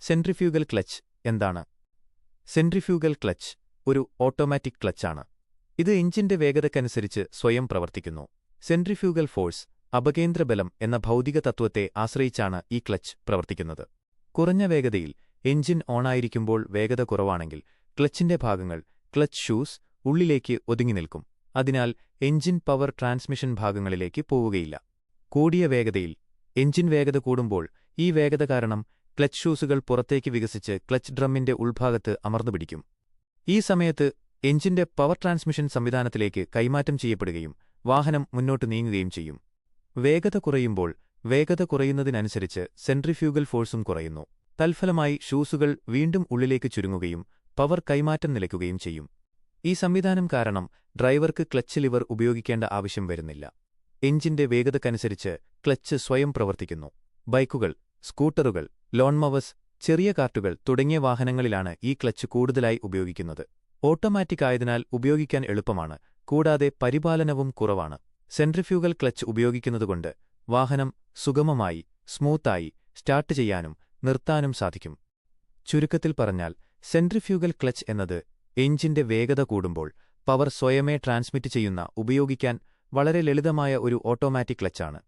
Centrifugal clutch എന്താണ്? Centrifugal clutch ഒരു automatic ക്ലച്ചാണ്. ഇത് എഞ്ചിന്റെ വേഗതയ്ക്കനുസരിച്ച് സ്വയം പ്രവർത്തിക്കുന്നു. സെൻട്രിഫ്യൂഗൽ ഫോഴ്സ്, അപകേന്ദ്രബലം എന്ന ഭൗതിക തത്വത്തെ ആശ്രയിച്ചാണ് ഈ ക്ലച്ച് പ്രവർത്തിക്കുന്നത്. കുറഞ്ഞ വേഗതയിൽ എഞ്ചിൻ ഓണായിരിക്കുമ്പോൾ വേഗത കുറവാണെങ്കിൽ ക്ലച്ചിന്റെ ഭാഗങ്ങൾ, ക്ലച്ച് ഷൂസ്, ഉള്ളിലേക്ക് ഒതുങ്ങിനിൽക്കും. അതിനാൽ എഞ്ചിൻ പവർ ട്രാൻസ്മിഷൻ ഭാഗങ്ങളിലേക്ക് പോവുകയില്ല. കൂടിയ വേഗതയിൽ എഞ്ചിൻ വേഗത കൂടുമ്പോൾ ഈ വേഗത കാരണം ക്ലച്ച് ഷൂസുകൾ പുറത്തേക്ക് വികസിച്ച് ക്ലച്ച് ഡ്രമ്മിന്റെ ഉൾഭാഗത്ത് അമർന്നുപിടിക്കും. ഈ സമയത്ത് എഞ്ചിന്റെ പവർ ട്രാൻസ്മിഷൻ സംവിധാനത്തിലേക്ക് കൈമാറ്റം ചെയ്യപ്പെടുകയും വാഹനം മുന്നോട്ട് നീങ്ങുകയും ചെയ്യും. വേഗത കുറയുമ്പോൾ വേഗത കുറയുന്നതിനനുസരിച്ച് സെൻട്രിഫ്യൂഗൽ ഫോഴ്സും കുറയുന്നു. തൽഫലമായി ഷൂസുകൾ വീണ്ടും ഉള്ളിലേക്ക് ചുരുങ്ങുകയും പവർ കൈമാറ്റം നിലയ്ക്കുകയും ചെയ്യും. ഈ സംവിധാനം കാരണം ഡ്രൈവർക്ക് ക്ലച്ച് ലിവർ ഉപയോഗിക്കേണ്ട ആവശ്യം വരുന്നില്ല. എഞ്ചിന്റെ വേഗതയ്ക്കനുസരിച്ച് ക്ലച്ച് സ്വയം പ്രവർത്തിക്കുന്നു. ബൈക്കുകൾ, സ്കൂട്ടറുകൾ, ലോൺമോവേഴ്സ്, ചെറിയ കാർട്ടുകൾ തുടങ്ങിയ വാഹനങ്ങളിലാണ് ഈ ക്ലച്ച് കൂടുതലായി ഉപയോഗിക്കുന്നത്. ഓട്ടോമാറ്റിക് ആയതിനാൽ ഉപയോഗിക്കാൻ എളുപ്പമാണ്, കൂടാതെ പരിപാലനവും കുറവാണ്. സെൻട്രിഫ്യൂഗൽ ക്ലച്ച് ഉപയോഗിക്കുന്നതുകൊണ്ട് വാഹനം സുഗമമായി, സ്മൂത്തായി സ്റ്റാർട്ട് ചെയ്യാനും നിർത്താനും സാധിക്കും. ചുരുക്കത്തിൽ പറഞ്ഞാൽ, സെൻട്രിഫ്യൂഗൽ ക്ലച്ച് എന്നത് എഞ്ചിന്റെ വേഗത കൂടുമ്പോൾ പവർ സ്വയമേ ട്രാൻസ്മിറ്റ് ചെയ്യുന്ന, ഉപയോഗിക്കാൻ വളരെ ലളിതമായ ഒരു ഓട്ടോമാറ്റിക് ക്ലച്ചാണ്.